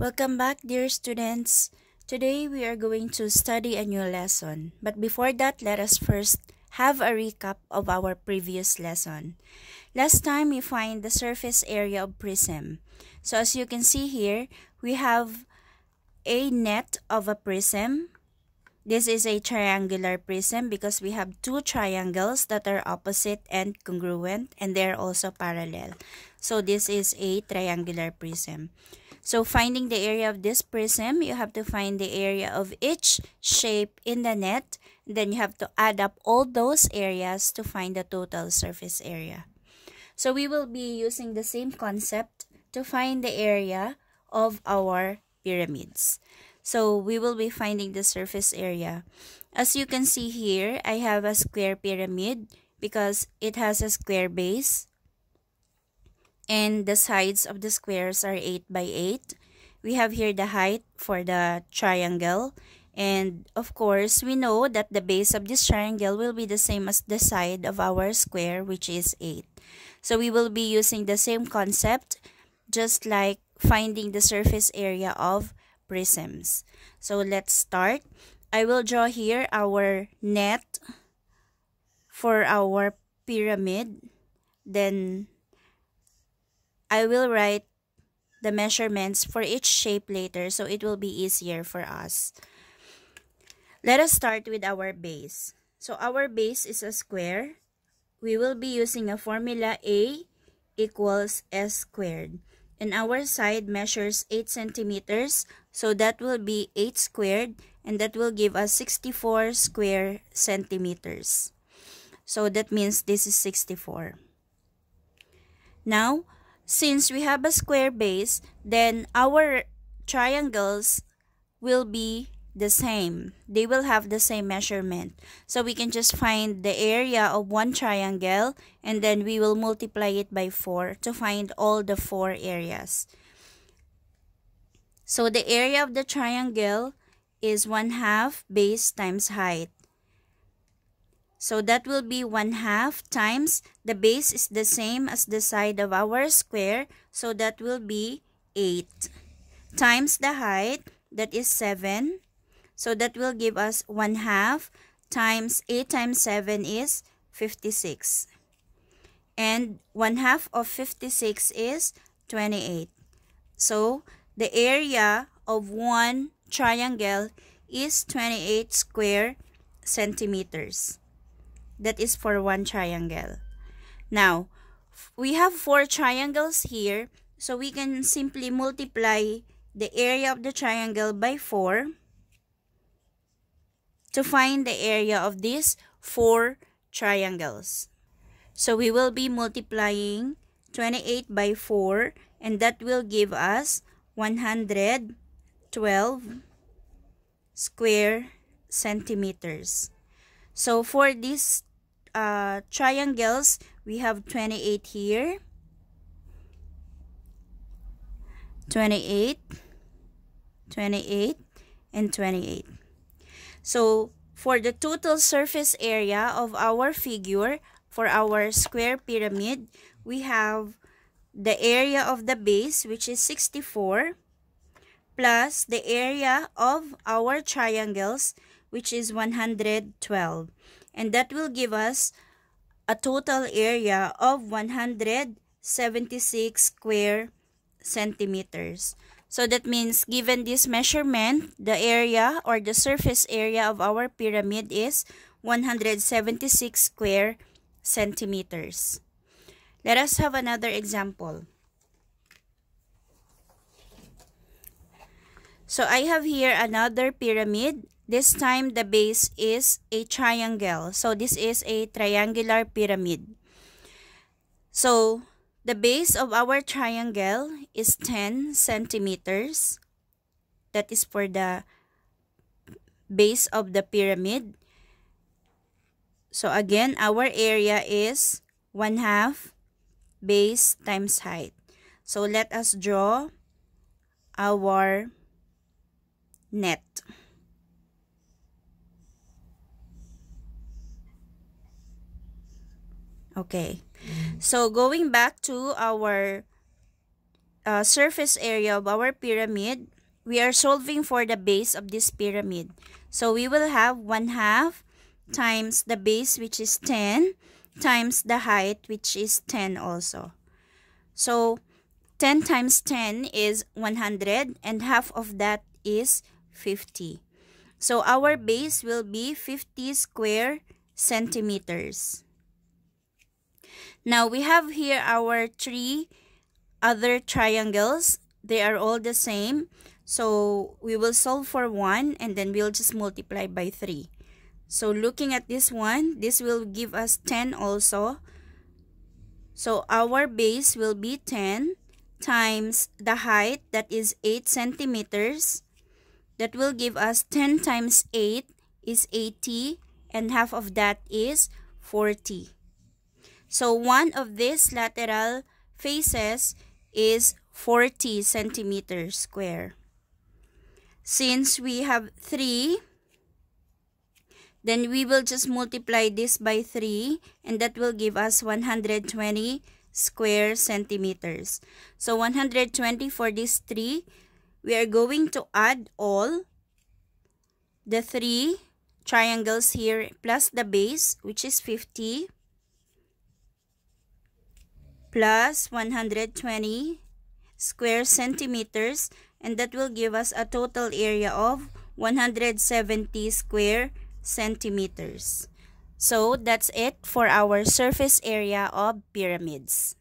Welcome back, dear students. Today we are going to study a new lesson. But before that, let us first have a recap of our previous lesson. Last time we find the surface area of prism. So as you can see here, we have a net of a prism. This is a triangular prism because we have two triangles that are opposite and congruent, and they are also parallel. So this is a triangular prism. So finding the area of this prism, you have to find the area of each shape in the net. Then you have to add up all those areas to find the total surface area. So we will be using the same concept to find the area of our pyramids. So we will be finding the surface area. As you can see here, I have a square pyramid because it has a square base. And the sides of the squares are 8 by 8. We have here the height for the triangle. And of course, we know that the base of this triangle will be the same as the side of our square, which is 8. So we will be using the same concept, just like finding the surface area of prisms. So let's start. I will draw here our net for our pyramid. Then I will write the measurements for each shape later, so it will be easier for us. Let us start with our base. So our base is a square. We will be using a formula A equals S squared. And our side measures 8 centimeters, so that will be 8 squared, and that will give us 64 square centimeters. So that means this is 64. Now, since we have a square base, then our triangles will be the same. They will have the same measurement. So we can just find the area of one triangle and then we will multiply it by 4 to find all the 4 areas. So the area of the triangle is 1/2 base times height. So that will be 1/2 times the base is the same as the side of our square. So that will be 8 times the height, that is 7. So that will give us 1/2 times 8 times 7 is 56. And 1/2 of 56 is 28. So the area of one triangle is 28 square centimeters. That is for one triangle. Now, we have 4 triangles here, so we can simply multiply the area of the triangle by 4 to find the area of these 4 triangles. So we will be multiplying 28 by 4, and that will give us 112 square centimeters. So for these triangles, we have 28 here, 28, 28, and 28. So for the total surface area of our figure, for our square pyramid, we have the area of the base, which is 64, plus the area of our triangles, which is 112. And that will give us a total area of 176 square centimeters. So that means given this measurement, the area or the surface area of our pyramid is 176 square centimeters. Let us have another example. So I have here another pyramid. This time the base is a triangle. So this is a triangular pyramid. So the base of our triangle is 10 centimeters. That is for the base of the pyramid. So again, our area is 1/2 base times height. So let us draw our net. Okay. So going back to our surface area of our pyramid, we are solving for the base of this pyramid. So we will have 1/2 times the base, which is 10, times the height, which is 10 also. So 10 times 10 is 100, and half of that is 50. So our base will be 50 square centimeters. Now we have here our 3 other triangles. They are all the same. So we will solve for one, and then we'll just multiply by 3. So looking at this one, this will give us 10 also. So our base will be 10 times the height, that is 8 centimeters. That will give us 10 times 8 is 80, and half of that is 40. So one of these lateral faces is 40 centimeters square. Since we have 3, then we will just multiply this by 3, and that will give us 120 square centimeters. So 120 for these 3. We are going to add all the 3 triangles here plus the base, which is 50, plus 120 square centimeters, and that will give us a total area of 170 square centimeters. So that's it for our surface area of pyramids.